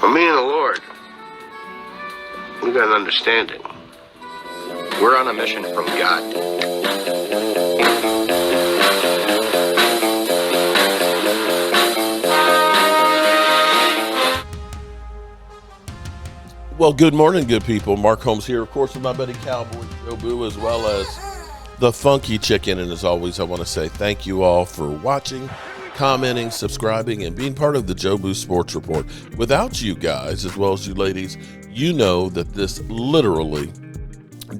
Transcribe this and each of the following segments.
For me and the Lord, we got an understanding. We're on a mission from God. Well, good morning, good people. Mark Holmes here, of course, with my buddy Cowboys, Joe Boo, as well as the Funky Chicken. And as always, I want to say thank you all for watching, commenting, subscribing, and being part of the Joe Boo Sports Report. Without you guys, as well as you ladies, you know that this literally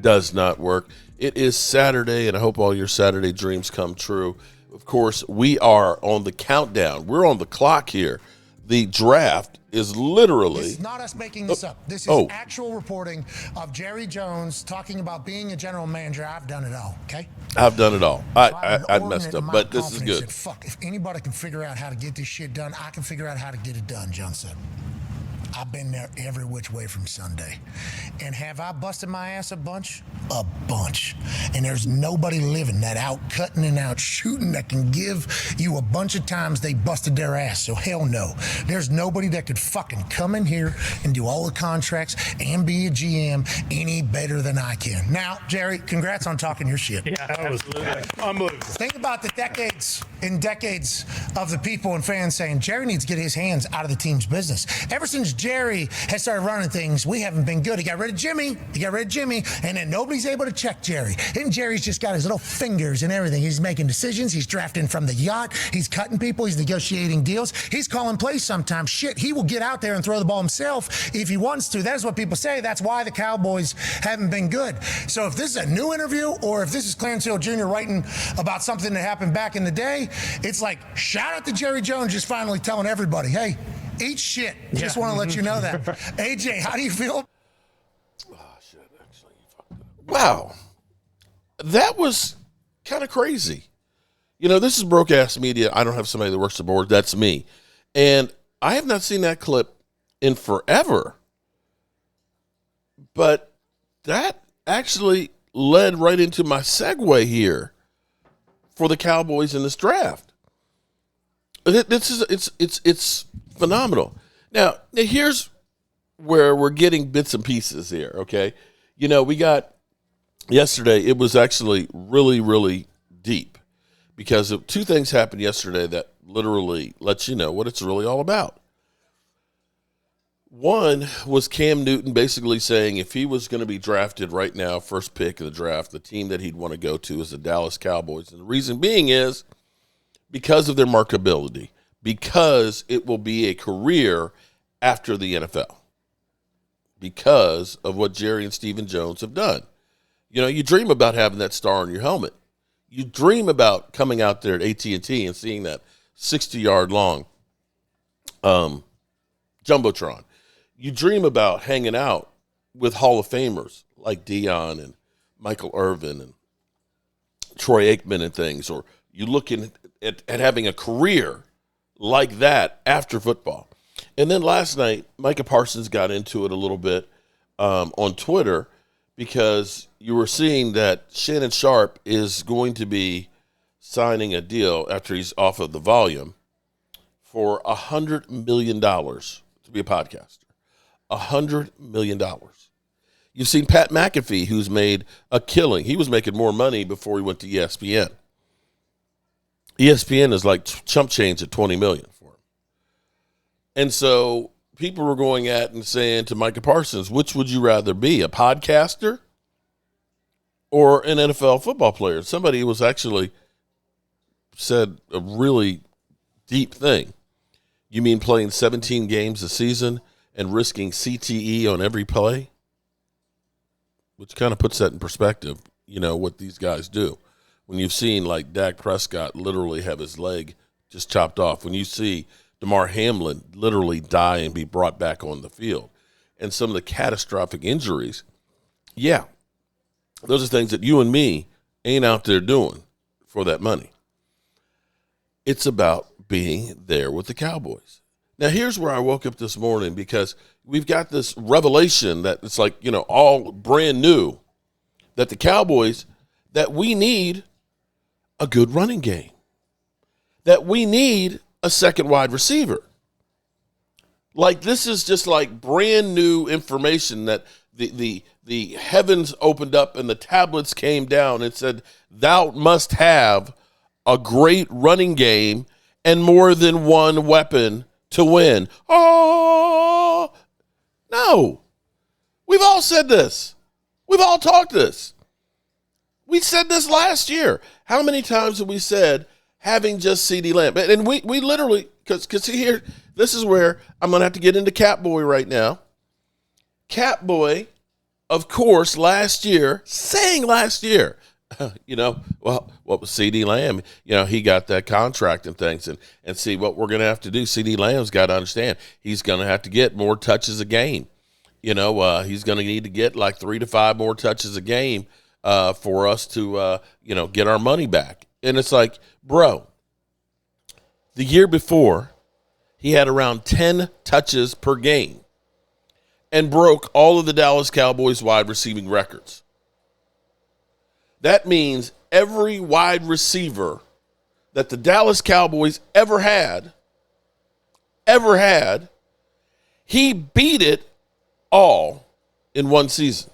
does not work. It is Saturday, and I hope all your Saturday dreams come true. Of course, we are on the countdown. We're on the clock here. The draft is literally... This is not us making this up. This is actual reporting of Jerry Jones talking about being a general manager. I've done it all, okay? I've done it all. I messed up, but this is good. Said, fuck, if anybody can figure out how to get this shit done, I can figure out how to get it done, John said. I've been there every which way from Sunday. And have I busted my ass a bunch? A bunch. And there's nobody living that out cutting and out shooting that can give you a bunch of times they busted their ass. So hell no. There's nobody that could fucking come in here and do all the contracts and be a GM any better than I can. Now, Jerry, congrats on talking your shit. Yeah, absolutely. Unbelievable. Think about the decades and decades of the people and fans saying Jerry needs to get his hands out of the team's business. Ever since Jerry has started running things, we haven't been good. He got rid of Jimmy, and then nobody's able to check Jerry. And Jerry's just got his little fingers and everything. He's making decisions. He's drafting from the yacht. He's cutting people. He's negotiating deals. He's calling plays sometimes. Shit, he will get out there and throw the ball himself if he wants to. That is what people say. That's why the Cowboys haven't been good. So if this is a new interview or if this is Clarence Hill Jr. writing about something that happened back in the day, it's like, shout out to Jerry Jones just finally telling everybody, hey, eat shit. Just want to let you know that. AJ, how do you feel? Oh, shit. Actually, you fucked it up. Wow. That was kind of crazy. You know, this is broke-ass media. I don't have somebody that works the board. That's me. And I have not seen that clip in forever. But that actually led right into my segue here for the Cowboys in this draft. It's phenomenal. Now, here's where we're getting bits and pieces here, okay? You know, we got yesterday, it was actually really, really deep because two things happened yesterday that literally lets you know what it's really all about. One was Cam Newton basically saying if he was going to be drafted right now, first pick of the draft, the team that he'd want to go to is the Dallas Cowboys. And the reason being is because of their marketability, because it will be a career after the NFL, because of what Jerry and Stephen Jones have done. You know, you dream about having that star on your helmet. You dream about coming out there at AT&T and seeing that 60-yard long Jumbotron. You dream about hanging out with Hall of Famers like Dion and Michael Irvin and Troy Aikman and things, or you looking at having a career like that after football. And then last night, Micah Parsons got into it a little bit on Twitter because you were seeing that Shannon Sharp is going to be signing a deal after he's off of the volume for $100 million to be a podcaster. $100 million. You've seen Pat McAfee, who's made a killing. He was making more money before he went to ESPN. ESPN is like chump change at $20 million for him. And so people were going at and saying to Micah Parsons, which would you rather be, a podcaster or an NFL football player? Somebody was actually said a really deep thing. You mean playing 17 games a season and risking CTE on every play? Which kind of puts that in perspective, you know, what these guys do. When you've seen, like, Dak Prescott literally have his leg just chopped off. When you see DeMar Hamlin literally die and be brought back on the field. And some of the catastrophic injuries, yeah, those are things that you and me ain't out there doing for that money. It's about being there with the Cowboys. Now, here's where I woke up this morning because we've got this revelation that it's like, you know, all brand new, that the Cowboys, that we need a good running game, that we need a second wide receiver. Like this is just like brand new information that the heavens opened up and the tablets came down and said, thou must have a great running game and more than one weapon to win. Oh, no. We've all said this. We've all talked this. We said this last year. How many times have we said having just CeeDee Lamb? And we literally, because see here, this is where I'm going to have to get into Catboy right now. Catboy, of course, last year, well, what was CeeDee Lamb? He got that contract and things. And see, what we're going to have to do, CeeDee Lamb's got to understand, he's going to have to get more touches a game. He's going to need to get like 3 to 5 more touches a game for us to, get our money back. And it's like, bro, the year before, he had around 10 touches per game and broke all of the Dallas Cowboys wide receiving records. That means every wide receiver that the Dallas Cowboys ever had, he beat it all in one season.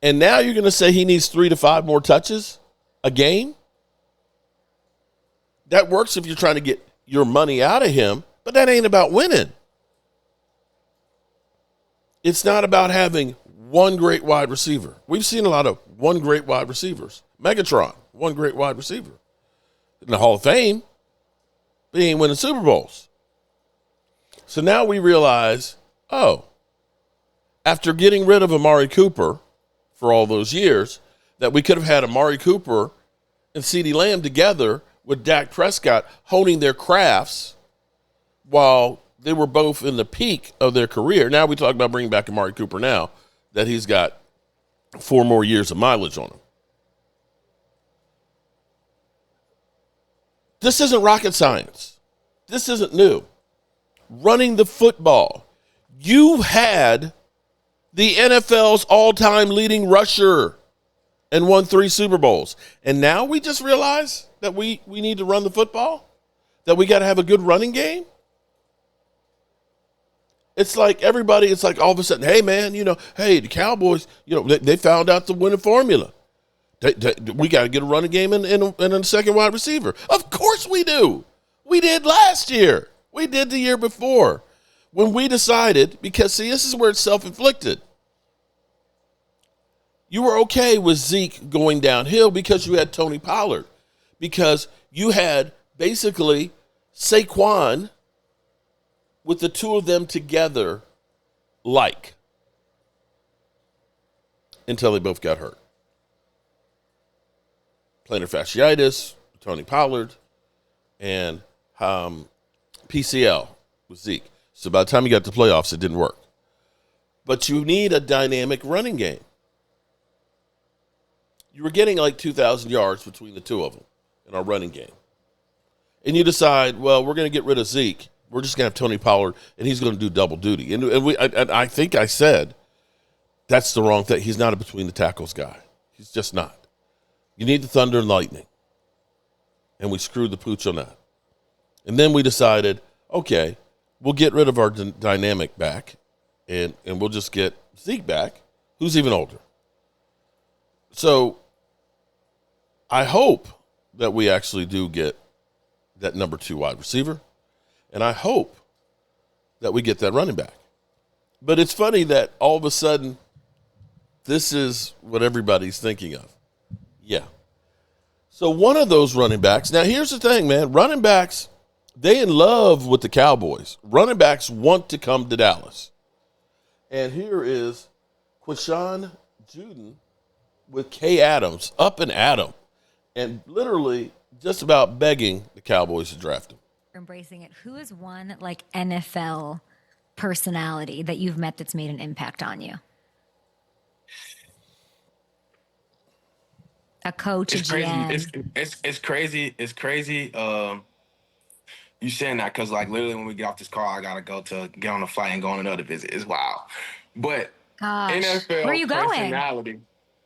And now you're going to say he needs 3 to 5 more touches a game? That works if you're trying to get your money out of him, but that ain't about winning. It's not about having one great wide receiver. We've seen a lot of one great wide receivers. Megatron, one great wide receiver. In the Hall of Fame, but he ain't winning Super Bowls. So now we realize, after getting rid of Amari Cooper for all those years, that we could have had Amari Cooper and CeeDee Lamb together with Dak Prescott honing their crafts while they were both in the peak of their career. Now we talk about bringing back Amari Cooper now that he's got 4 more years of mileage on him. This isn't rocket science. This isn't new. Running the football. You had the NFL's all-time leading rusher and won 3 Super Bowls. And now we just realize that we need to run the football? That we got to have a good running game? It's like it's like all of a sudden, hey, man, the Cowboys, they found out the winning formula. We got to get a running game and a second wide receiver. Of course we do. We did last year. We did the year before. When we decided, because, see, this is where it's self-inflicted. You were okay with Zeke going downhill because you had Tony Pollard. Because you had basically Saquon with the two of them together until they both got hurt. Plantar fasciitis, Tony Pollard, and PCL with Zeke. So by the time you got to the playoffs, it didn't work. But you need a dynamic running game. You were getting like 2,000 yards between the two of them in our running game. And you decide, well, we're going to get rid of Zeke. We're just going to have Tony Pollard, and he's going to do double duty. And I think I said that's the wrong thing. He's not a between the tackles guy. He's just not. You need the thunder and lightning. And we screwed the pooch on that. And then we decided, okay, we'll get rid of our dynamic back, and we'll just get Zeke back, who's even older. So I hope that we actually do get that number 2 wide receiver, and I hope that we get that running back. But it's funny that all of a sudden this is what everybody's thinking of. Yeah. So one of those running backs, now here's the thing, man. Running backs, they in love with the Cowboys. Running backs want to come to Dallas. And here is Quinnshon Judkins with K. Adams, up and at him, and literally just about begging the Cowboys to draft him. Embracing it. Who is one NFL personality that you've met that's made an impact on you? A coach, It's a GM. crazy. It's crazy. It's crazy. You saying that because like literally when we get off this call, I gotta go to get on a flight and go on another visit. It's wild. But Gosh, NFL where are you going? personality.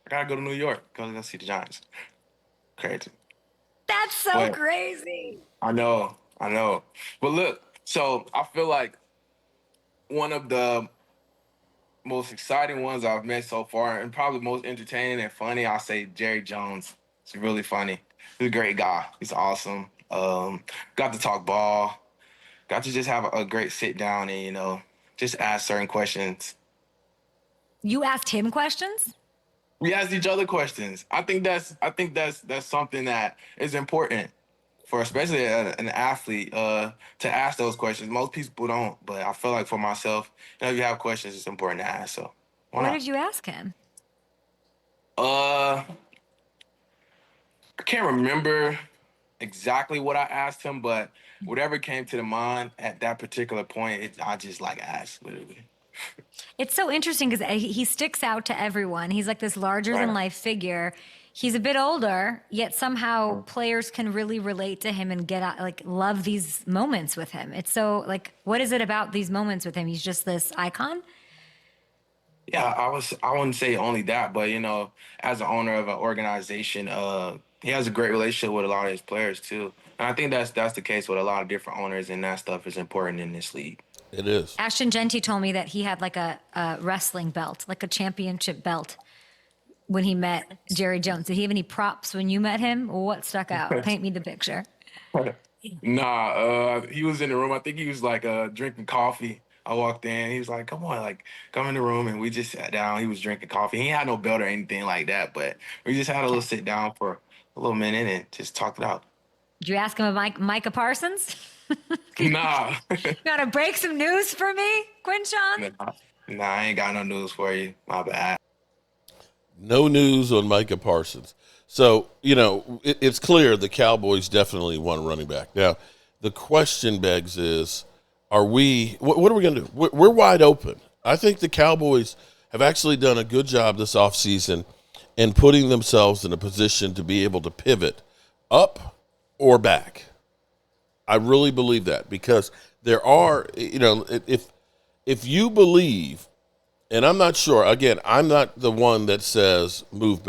I gotta go to New York because I gotta see the Giants. Crazy. That's so crazy. I know. But look, So I feel like one of the most exciting ones I've met so far, and probably most entertaining and funny, I'll say Jerry Jones. He's really funny. He's a great guy. He's awesome. Got to talk ball. Got to just have a great sit down and just ask certain questions. You asked him questions? We asked each other questions. I think that's something that is important for especially an athlete to ask those questions. Most people don't, but I feel like for myself, if you have questions, it's important to ask. So why What not? did you ask him? I can't remember exactly what I asked him, but whatever came to the mind at that particular point, I just like asked literally. It's so interesting because he sticks out to everyone. He's like this larger than Right. life figure. He's a bit older, yet somehow players can really relate to him and get out, like love these moments with him. It's so like, what is it about these moments with him? He's just this icon. Yeah, I wouldn't say only that, but as an owner of an organization, he has a great relationship with a lot of his players too. And I think that's the case with a lot of different owners, and that stuff is important in this league. It is. Ashton Genty told me that he had like a wrestling belt, like a championship belt when he met Jerry Jones. Did he have any props when you met him? What stuck out? Paint me the picture. Nah, he was in the room. I think he was like drinking coffee. I walked in. He was like, "Come on, like come in the room," and we just sat down. He was drinking coffee. He had no belt or anything like that, but we just had a little sit down for a little minute and just talked it out. Did you ask him about Micah Parsons? Nah, Gotta break some news for me, Quinnshon? nah, I ain't got no news for you. My bad. No news on Micah Parsons. So, it's clear the Cowboys definitely want a running back. Now, the question begs is, what are we going to do? We're wide open. I think the Cowboys have actually done a good job this offseason in putting themselves in a position to be able to pivot up or back. I really believe that because there are, if you believe, and I'm not sure, again, I'm not the one that says move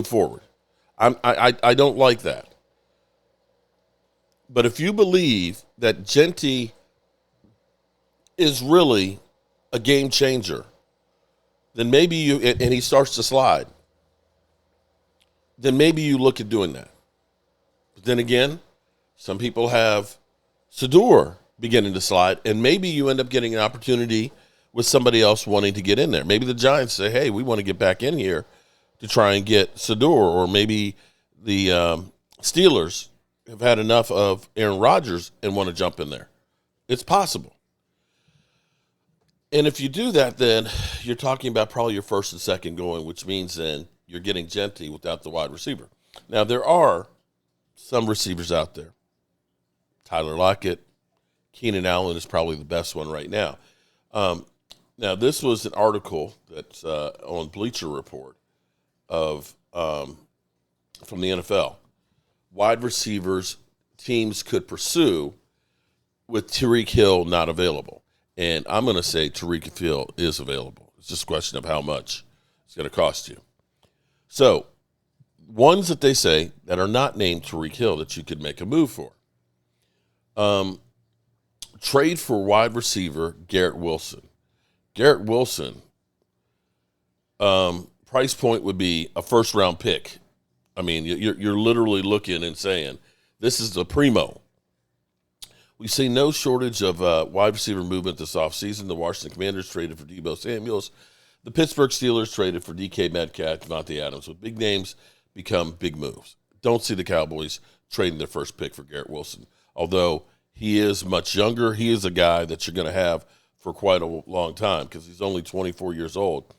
forward. I don't like that. But if you believe that Genty is really a game changer, then maybe and he starts to slide, then maybe you look at doing that. But then again, some people have Shedeur beginning to slide, and maybe you end up getting an opportunity with somebody else wanting to get in there. Maybe the Giants say, hey, we want to get back in here to try and get Shedeur, or maybe the Steelers have had enough of Aaron Rodgers and want to jump in there. It's possible. And if you do that, then you're talking about probably your first and second going, which means then you're getting Genty without the wide receiver. Now, there are some receivers out there. Tyler Lockett, Keenan Allen is probably the best one right now. Now, this was an article that's on Bleacher Report from the NFL. Wide receivers teams could pursue with Tyreek Hill not available. And I'm going to say Tyreek Hill is available. It's just a question of how much it's going to cost you. So, ones that they say that are not named Tyreek Hill that you could make a move for. Trade for wide receiver Garrett Wilson. Garrett Wilson, price point would be a first-round pick. I mean, you're literally looking and saying, this is the primo. We see no shortage of wide receiver movement this offseason. The Washington Commanders traded for Deebo Samuels. The Pittsburgh Steelers traded for DK Metcalf, Devontae Adams. With big names become big moves. Don't see the Cowboys trading their first pick for Garrett Wilson. Although he is much younger, he is a guy that you're going to have for quite a long time because he's only 24 years old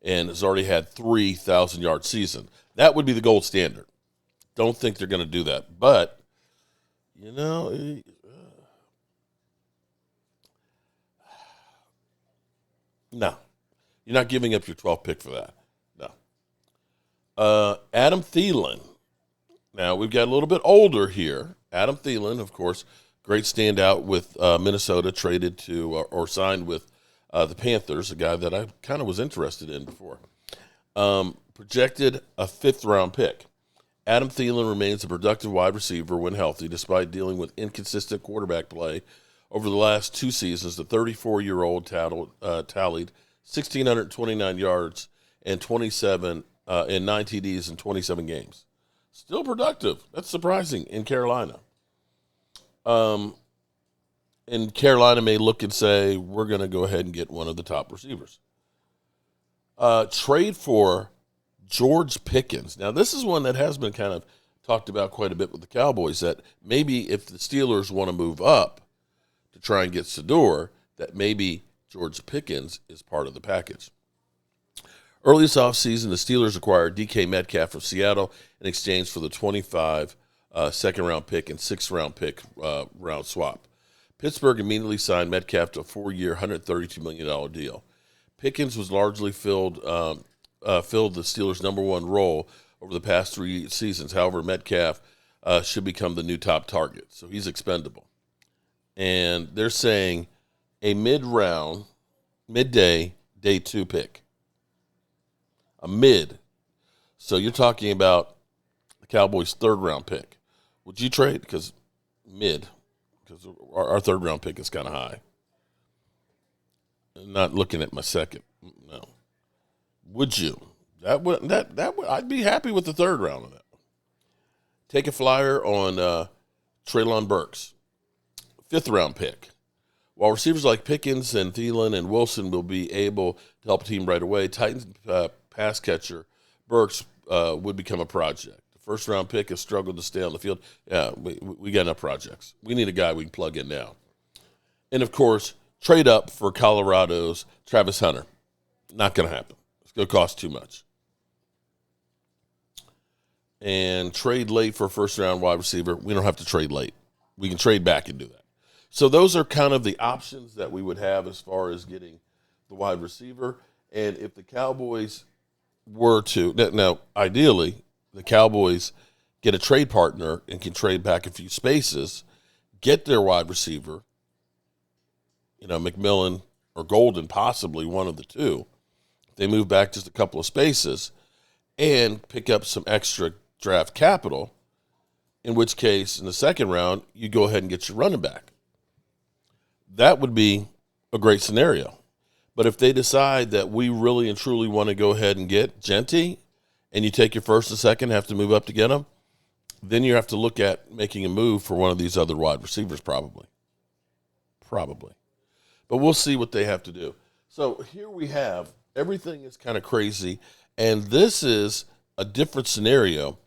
and has already had 3,000-yard season. That would be the gold standard. Don't think they're going to do that. But, no, you're not giving up your 12th pick for that. No. Adam Thielen. Now, we've got a little bit older here. Adam Thielen, of course, great standout with Minnesota, traded to or signed with the Panthers, a guy that I kind of was interested in before. Projected a 5th-round pick. Adam Thielen remains a productive wide receiver when healthy, despite dealing with inconsistent quarterback play Over the last 2 seasons, the 34-year-old tallied 1,629 yards and 27 and 9 TDs in 27 games. Still productive. That's surprising in Carolina. And Carolina may look and say, we're going to go ahead and get one of the top receivers. Trade for George Pickens. Now, this is one that has been kind of talked about quite a bit with the Cowboys, that maybe if the Steelers want to move up to try and get Shedeur, that maybe George Pickens is part of the package. Early this offseason, the Steelers acquired DK Metcalf from Seattle in exchange for the 25 second-round pick and sixth-round pick round swap. Pittsburgh immediately signed Metcalf to a 4-year, $132 million deal. Pickens was largely filled the Steelers' number one role over the past 3 seasons. However, Metcalf should become the new top target, so he's expendable. And they're saying a midday, day 2 pick. A mid. So you're talking about the Cowboys' third-round pick. Would you trade? Because our third-round pick is kind of high. I'm not looking at my second. No. Would you? That would. I'd be happy with the third round of that. Take a flyer on Treylon Burks, 5th-round pick. While receivers like Pickens and Thielen and Wilson will be able to help a team right away, Titans pass catcher Burks would become a project. The first-round pick has struggled to stay on the field. Yeah, we got enough projects. We need a guy we can plug in now. And, of course, trade up for Colorado's Travis Hunter. Not going to happen. It's going to cost too much. And trade late for a first-round wide receiver. We don't have to trade late. We can trade back and do that. So those are kind of the options that we would have as far as getting the wide receiver. And if the Cowboys were to, now ideally, the Cowboys get a trade partner and can trade back a few spaces, get their wide receiver, McMillan or Golden, possibly one of the two. They move back just a couple of spaces and pick up some extra draft capital, in which case, in the second round, you go ahead and get your running back. That would be a great scenario. But if they decide that we really and truly want to go ahead and get Genty, and you take your first and second, have to move up to get them, then you have to look at making a move for one of these other wide receivers probably. But we'll see what they have to do. So here we have, everything is kind of crazy, and this is a different scenario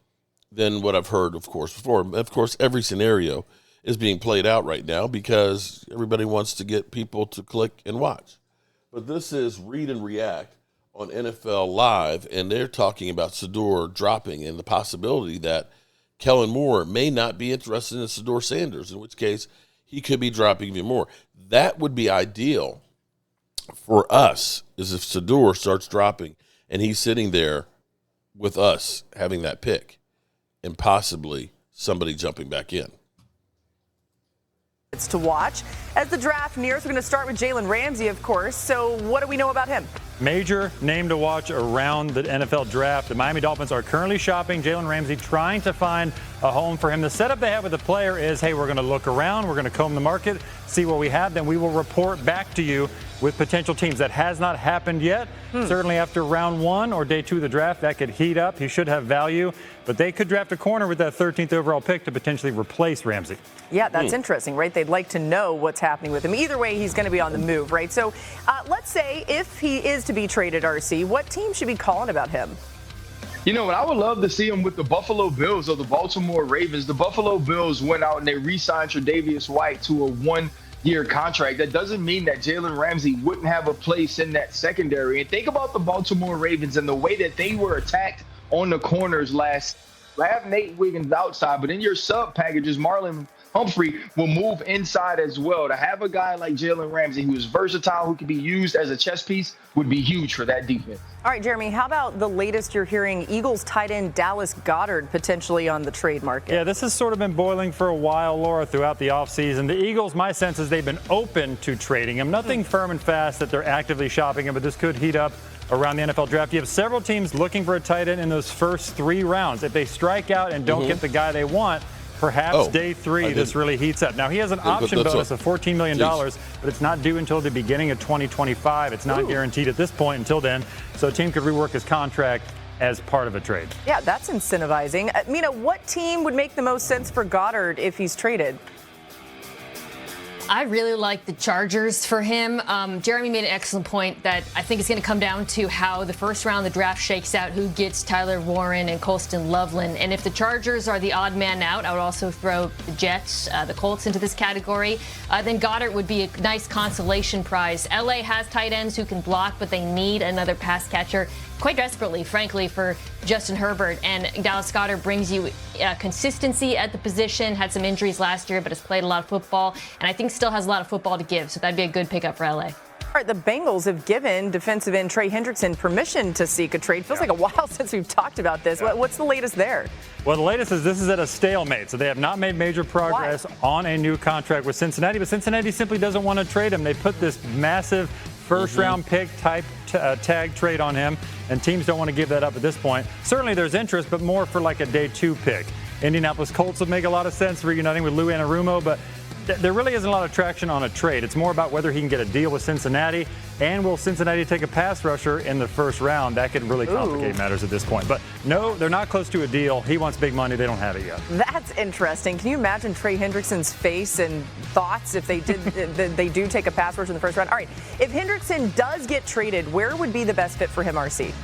than what I've heard, of course, before. Of course, every scenario is being played out right now because everybody wants to get people to click and watch. But this is Read and React on NFL Live, and they're talking about Shedeur dropping and the possibility that Kellen Moore may not be interested in Shedeur Sanders, in which case he could be dropping even more. That would be ideal for us, is if Shedeur starts dropping and he's sitting there with us having that pick and possibly somebody jumping back in. It's to watch. As the draft nears, we're going to start with Jalen Ramsey, of course. So what do we know about him? Major name to watch around the NFL draft. The Miami Dolphins are currently shopping Jalen Ramsey, trying to find a home for him. The setup they have with the player is, hey, we're going to look around, we're going to comb the market, see what we have, then we will report back to you with potential teams. That has not happened yet. Certainly after round 1 or day 2 of the draft, that could heat up. He should have value, but they could draft a corner with that 13th overall pick to potentially replace Ramsey. Yeah, that's interesting, right? They'd like to know what's happening with him. Either way, he's going to be on the move, right? So let's say if he is to be traded, RC, what team should be calling about him? You know what? I would love to see him with the Buffalo Bills or the Baltimore Ravens. The Buffalo Bills went out and they re-signed Tre'Davious White to a 1-year contract. That doesn't mean that Jalen Ramsey wouldn't have a place in that secondary. And think about the Baltimore Ravens and the way that they were attacked on the corners last. I have Nate Wiggins outside, but in your sub packages, Marlon Humphrey will move inside as well. To have a guy like Jalen Ramsey who is versatile, who can be used as a chess piece, would be huge for that defense. All right, Jeremy, how about the latest you're hearing? Eagles tight end Dallas Goedert potentially on the trade market. Yeah, this has sort of been boiling for a while, Laura, throughout the offseason. The Eagles, my sense is they've been open to trading him. Nothing firm and fast that they're actively shopping him, but this could heat up around the NFL draft. You have several teams looking for a tight end in those first 3 rounds. If they strike out and don't get the guy they want, perhaps day 3 this really heats up. Now, he has an option bonus of $14 million, but it's not due until the beginning of 2025. It's not guaranteed at this point until then, so a team could rework his contract as part of a trade. Yeah, that's incentivizing. Mina, what team would make the most sense for Goddard if he's traded? I really like the Chargers for him. Jeremy made an excellent point that I think it's going to come down to how the first round of the draft shakes out, who gets Tyler Warren and Colston Loveland. And if the Chargers are the odd man out, I would also throw the Jets, the Colts into this category. Then Goddard would be a nice consolation prize. LA has tight ends who can block, but they need another pass catcher quite desperately, frankly, for Justin Herbert. And Dallas Goedert brings you consistency at the position, had some injuries last year, but has played a lot of football, and I think still has a lot of football to give. So that'd be a good pickup for LA. All right, the Bengals have given defensive end Trey Hendrickson permission to seek a trade. Feels like a while since we've talked about this. What's the latest there? Well, the latest is this is at a stalemate, so they have not made major progress on a new contract with Cincinnati, but Cincinnati simply doesn't want to trade him. They put this massive first-round pick type tag trade on him, and teams don't want to give that up at this point. Certainly there's interest, but more for like a day 2 pick. Indianapolis Colts would make a lot of sense reuniting with Lou Anarumo, but there really isn't a lot of traction on a trade. It's more about whether he can get a deal with Cincinnati, and will Cincinnati take a pass rusher in the first round? That could really complicate matters at this point. But no, they're not close to a deal. He wants big money. They don't have it yet. That's interesting. Can you imagine Trey Hendrickson's face and thoughts if they do take a pass rusher in the first round? All right, if Hendrickson does get traded, where would be the best fit for him, RC?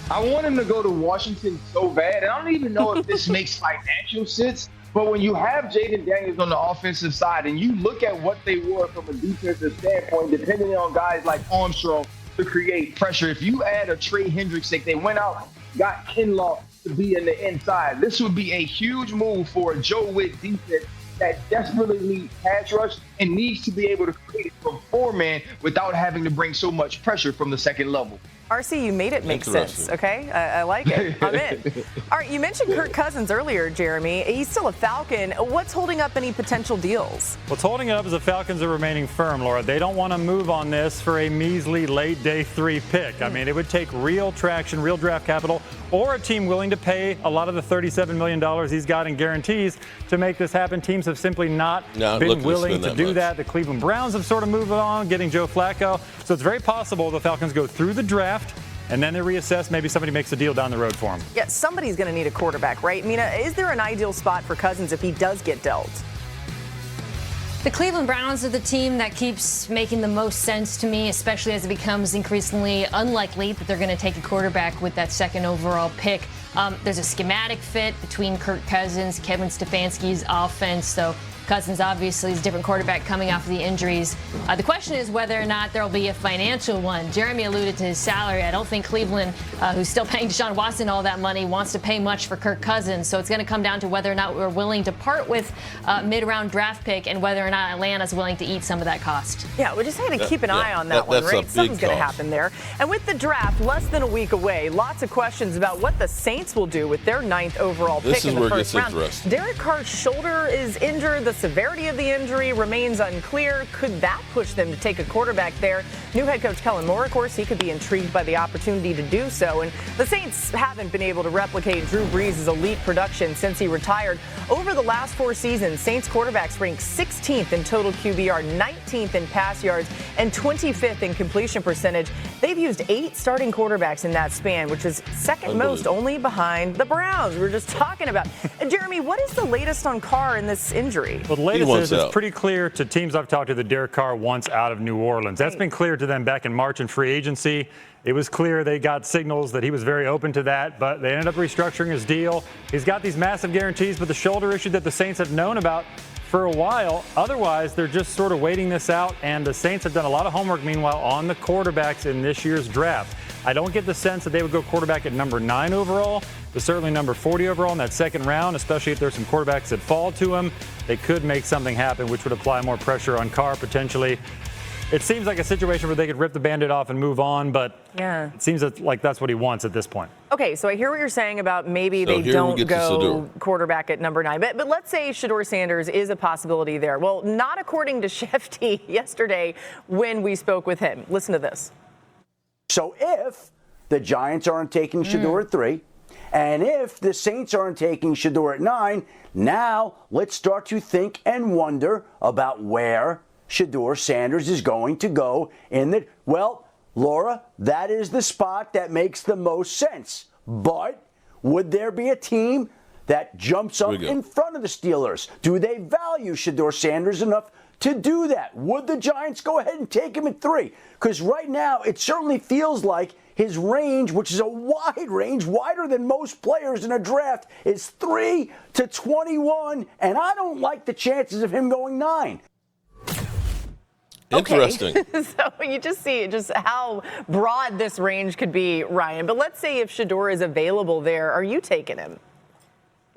I want him to go to Washington so bad, and I don't even know if this makes financial sense. But when you have Jaden Daniels on the offensive side and you look at what they were from a defensive standpoint, depending on guys like Armstrong to create pressure, if you add a Trey Hendrickson, they went out, got Kinlaw to be in the inside. This would be a huge move for a Joe Witt defense that desperately needs pass rush and needs to be able to create from 4-man without having to bring so much pressure from the second level. RC, you made it make sense, okay? I like it. I'm in. All right, you mentioned Kirk Cousins earlier, Jeremy. He's still a Falcon. What's holding up any potential deals? What's holding it up is the Falcons are remaining firm, Laura. They don't want to move on this for a measly late day 3 pick. I mean, it would take real traction, real draft capital, or a team willing to pay a lot of the $37 million he's got in guarantees to make this happen. Teams have simply not been willing to do that. The Cleveland Browns have sort of moved on, getting Joe Flacco. So it's very possible the Falcons go through the draft and then they reassess. Maybe somebody makes a deal down the road for him. Yeah, somebody's going to need a quarterback, right? Mina, is there an ideal spot for Cousins if he does get dealt? The Cleveland Browns are the team that keeps making the most sense to me, especially as it becomes increasingly unlikely that they're going to take a quarterback with that second overall pick. There's a schematic fit between Kirk Cousins, Kevin Stefanski's offense, so Cousins obviously is a different quarterback coming off of the injuries. The question is whether or not there will be a financial one. Jeremy alluded to his salary. I don't think Cleveland, who's still paying Deshaun Watson all that money, wants to pay much for Kirk Cousins. So it's going to come down to whether or not we're willing to part with a mid-round draft pick and whether or not Atlanta's willing to eat some of that cost. Yeah, we just had to keep an eye on that one, right? Something's going to happen there. And with the draft less than a week away, lots of questions about what the Saints will do with their 9th overall pick in the first round. Derek Carr's shoulder is injured. The severity of the injury remains unclear. Could that push them to take a quarterback there? New head coach Kellen Moore, of course, he could be intrigued by the opportunity to do so. And the Saints haven't been able to replicate Drew Brees' elite production since he retired. Over the last 4 seasons, Saints quarterbacks ranked 16th in total QBR, 19th in pass yards, and 25th in completion percentage. They've used 8 starting quarterbacks in that span, which is second most only behind the Browns. We were just talking about. Jeremy, what is the latest on Carr in this injury? Well, the latest is it's pretty clear to teams I've talked to that Derek Carr wants out of New Orleans. That's been clear to them back in March in free agency. It was clear they got signals that he was very open to that, but they ended up restructuring his deal. He's got these massive guarantees, but the shoulder issue that the Saints have known about for a while. Otherwise, they're just sort of waiting this out, and the Saints have done a lot of homework, meanwhile, on the quarterbacks in this year's draft. I don't get the sense that they would go quarterback at number 9 overall, but certainly number 40 overall in that second round, especially if there's some quarterbacks that fall to him. They could make something happen, which would apply more pressure on Carr potentially. It seems like a situation where they could rip the Band-Aid off and move on, but it seems like that's what he wants at this point. Okay, so I hear what you're saying about maybe they don't go quarterback at number 9. But let's say Shedeur Sanders is a possibility there. Well, not according to Shefty yesterday when we spoke with him. Listen to this. So if the Giants aren't taking Shedeur at 3, And if the Saints aren't taking Shedeur at 9, now let's start to think and wonder about where Shedeur Sanders is going to go in the, well, Laura, that is the spot that makes the most sense. But would there be a team that jumps up in front of the Steelers? Do they value Shedeur Sanders enough to do that? Would the Giants go ahead and take him at 3? Because right now it certainly feels like his range, which is a wide range, wider than most players in a draft, is 3 to 21, and I don't like the chances of him going 9. Interesting. Okay. So you just see just how broad this range could be, Ryan. But let's say if Shedeur is available there, are you taking him?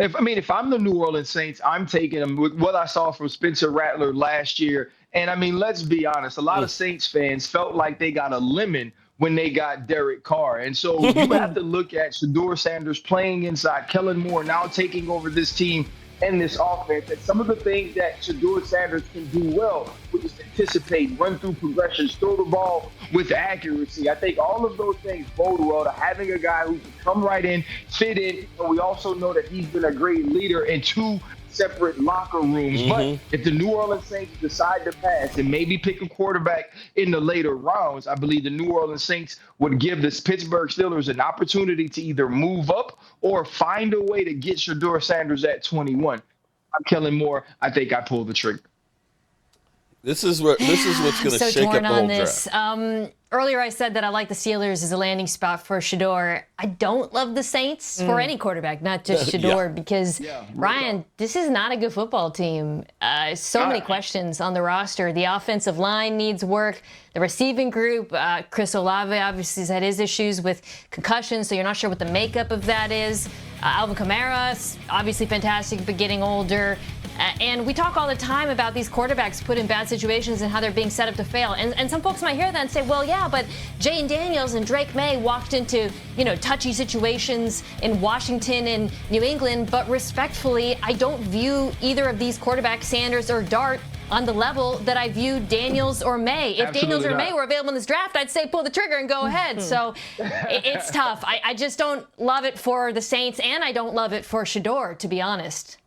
If I'm the New Orleans Saints, I'm taking him with what I saw from Spencer Rattler last year. And I mean, let's be honest, a lot of Saints fans felt like they got a lemon when they got Derek Carr. And so you have to look at Shedeur Sanders playing inside, Kellen Moore now taking over this team and this offense. And some of the things that Shedeur Sanders can do well, which is anticipate, run through progressions, throw the ball with accuracy. I think all of those things bode well to having a guy who can come right in, fit in. And we also know that he's been a great leader in 2 separate locker rooms. But if the New Orleans Saints decide to pass and maybe pick a quarterback in the later rounds, I believe the New Orleans Saints would give the Pittsburgh Steelers an opportunity to either move up or find a way to get Shedeur Sanders at 21. I'm Kellen Moore. I think I pulled the trigger. This is what's going to shake up the whole draft. Earlier I said that I like the Steelers as a landing spot for Shedeur. I don't love the Saints for any quarterback, not just Shedeur, because, Ryan, this is not a good football team. So many questions on the roster. The offensive line needs work. The receiving group, Chris Olave obviously has had his issues with concussions, so you're not sure what the makeup of that is. Alvin Kamara, obviously fantastic, but getting older. And we talk all the time about these quarterbacks put in bad situations and how they're being set up to fail. And some folks might hear that and say, well, yeah, but Jane Daniels and Drake May walked into, touchy situations in Washington and New England. But respectfully, I don't view either of these quarterbacks, Sanders or Dart, on the level that I view Daniels or May. If Daniels or May were available in this draft, I'd say pull the trigger and go ahead. So it's tough. I just don't love it for the Saints, and I don't love it for Shedeur, to be honest.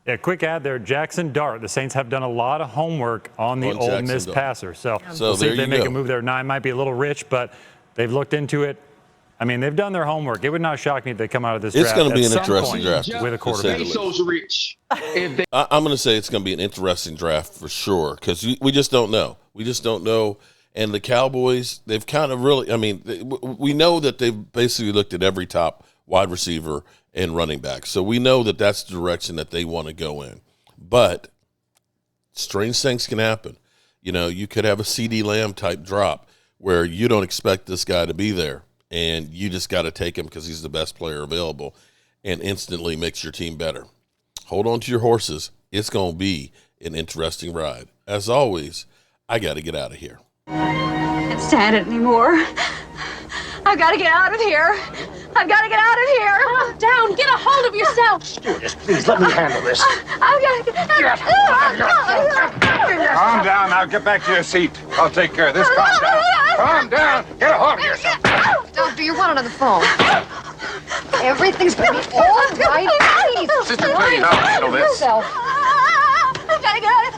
Yeah, quick ad there. Jackson Dart. The Saints have done a lot of homework on the Ole Miss passer. So we'll see if they make a move there. 9 might be a little rich, but they've looked into it. I mean, they've done their homework. It would not shock me if they come out of this draft. It's going to be an interesting draft with a quarterback. I'm going to say it's going to be an interesting draft for sure, because we just don't know. We just don't know. And the Cowboys, they've kind of really, we know that they've basically looked at every top wide receiver and running back. So we know that that's the direction that they want to go in. But strange things can happen. You could have a CeeDee Lamb type drop where you don't expect this guy to be there, and you just got to take him because he's the best player available and instantly makes your team better. Hold on to your horses. It's going to be an interesting ride. As always, I got to get out of here. I can't stand it anymore. I've got to get out of here. I've got to get out of here. Calm down. Get a hold of yourself. Stewardess, please let me handle this. I've got to get out. Calm down. Now get back to your seat. I'll take care of this. Calm down. Calm down. Get a hold of yourself. Doctor, you're wanted on the phone. Everything's going to be all right. Please. Sister, please, I'll handle this. I've got to get out of